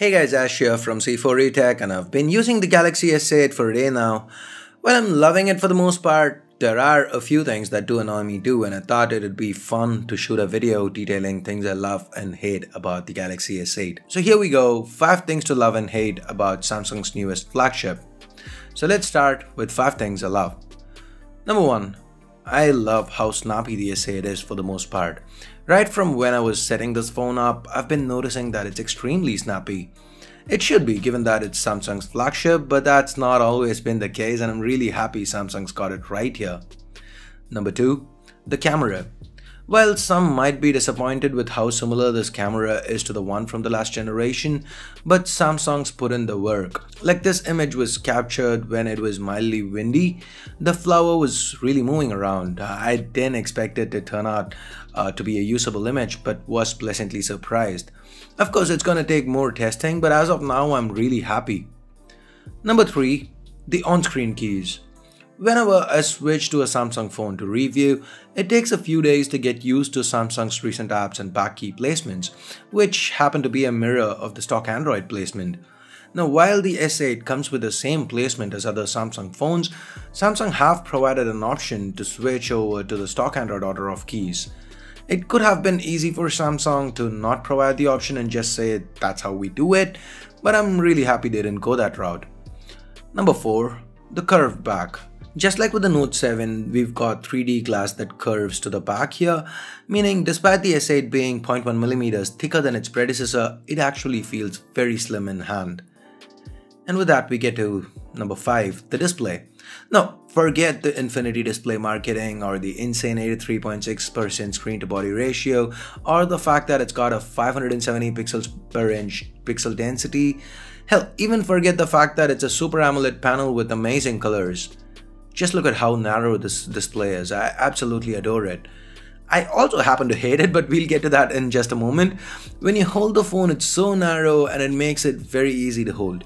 Hey guys, Ash here from C4E Tech, and I've been using the Galaxy S8 for a day now. Well, I'm loving it for the most part. There are a few things that do annoy me too, and I thought it'd be fun to shoot a video detailing things I love and hate about the Galaxy S8. So here we go, 5 things to love and hate about Samsung's newest flagship. So let's start with 5 things I love. Number 1. I love how snappy the S8 is for the most part. Right from when I was setting this phone up, I've been noticing that it's extremely snappy. It should be, given that it's Samsung's flagship, but that's not always been the case, and I'm really happy Samsung's got it right here. Number 2. The camera. While some might be disappointed with how similar this camera is to the one from the last generation, but Samsung's put in the work. Like, this image was captured when it was mildly windy. The flower was really moving around. I didn't expect it to turn out to be a usable image, but was pleasantly surprised. Of course, it's gonna take more testing, but as of now, I'm really happy. Number 3. The on-screen keys. Whenever I switch to a Samsung phone to review, it takes a few days to get used to Samsung's recent apps and back key placements, which happen to be a mirror of the stock Android placement. Now, while the S8 comes with the same placement as other Samsung phones, Samsung have provided an option to switch over to the stock Android order of keys. It could have been easy for Samsung to not provide the option and just say that's how we do it, but I'm really happy they didn't go that route. Number 4. The curved back. Just like with the Note 7, we've got 3D glass that curves to the back here, meaning despite the S8 being 0.1mm thicker than its predecessor, it actually feels very slim in hand. And with that, we get to number 5, the display. Now, forget the infinity display marketing or the insane 83.6% screen to body ratio, or the fact that it's got a 570 pixels per inch pixel density. Hell, even forget the fact that it's a Super AMOLED panel with amazing colors. Just look at how narrow this display is. I absolutely adore it. I also happen to hate it, but we'll get to that in just a moment. When you hold the phone, it's so narrow and it makes it very easy to hold.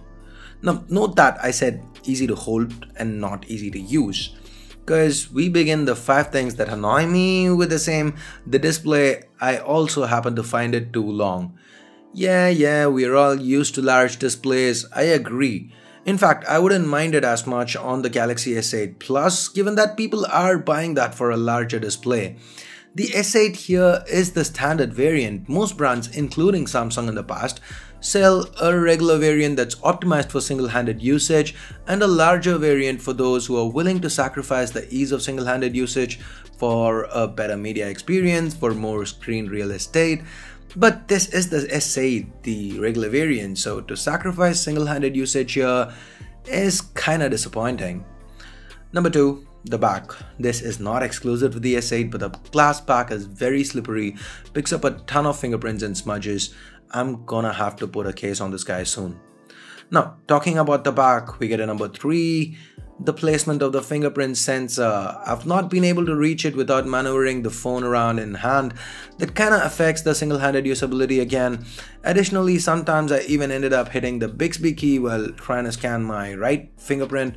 Now, note that I said easy to hold and not easy to use, because we begin the 5 things that annoy me with the same. The display, I also happen to find it too long. Yeah, we're all used to large displays, I agree. In fact, I wouldn't mind it as much on the Galaxy S8 Plus, given that people are buying that for a larger display. The S8 here is the standard variant. Most brands, including Samsung in the past, sell a regular variant that's optimized for single-handed usage and a larger variant for those who are willing to sacrifice the ease of single-handed usage for a better media experience, for more screen real estate. But this is the S8, the regular variant, so to sacrifice single-handed usage here is kinda disappointing. Number 2, the back. This is not exclusive to the S8, but the glass back is very slippery, picks up a ton of fingerprints and smudges. I'm gonna have to put a case on this guy soon. Now, talking about the back, we get a number 3, the placement of the fingerprint sensor. I've not been able to reach it without maneuvering the phone around in hand. That kinda affects the single-handed usability again. Additionally, sometimes I even ended up hitting the Bixby Key while trying to scan my right fingerprint,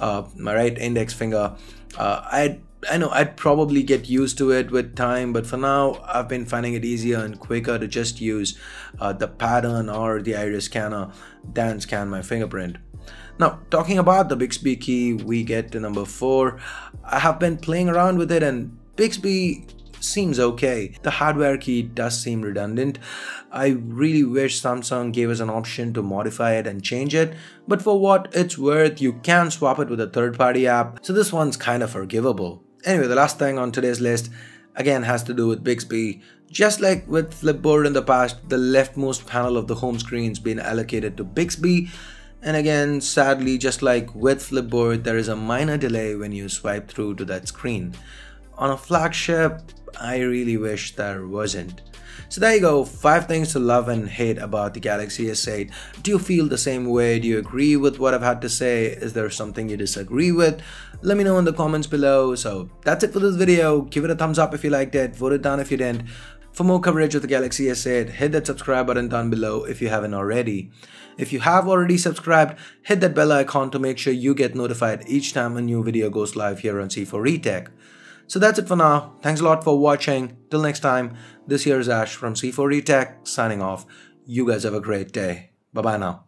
my right index finger. I know I'd probably get used to it with time, but for now, I've been finding it easier and quicker to just use the pattern or the iris scanner than scan my fingerprint. Now, talking about the Bixby Key, we get to number 4. I have been playing around with it and Bixby seems okay. The hardware key does seem redundant. I really wish Samsung gave us an option to modify it and change it, but for what it's worth, you can swap it with a third-party app, so this one's kind of forgivable. Anyway, the last thing on today's list again has to do with Bixby. Just like with Flipboard in the past, the leftmost panel of the home screen's been allocated to Bixby. And again, sadly, just like with Flipboard, there is a minor delay when you swipe through to that screen. On a flagship, I really wish there wasn't. So there you go, 5 things to love and hate about the Galaxy S8. Do you feel the same way? Do you agree with what I've had to say? Is there something you disagree with? Let me know in the comments below. So that's it for this video. Give it a thumbs up if you liked it, vote it down if you didn't. For more coverage of the Galaxy S8, hit that subscribe button down below if you haven't already. If you have already subscribed, hit that bell icon to make sure you get notified each time a new video goes live here on C4E Tech. So that's it for now. Thanks a lot for watching. Till next time, this here is Ash from C4E Tech signing off. You guys have a great day. Bye bye now.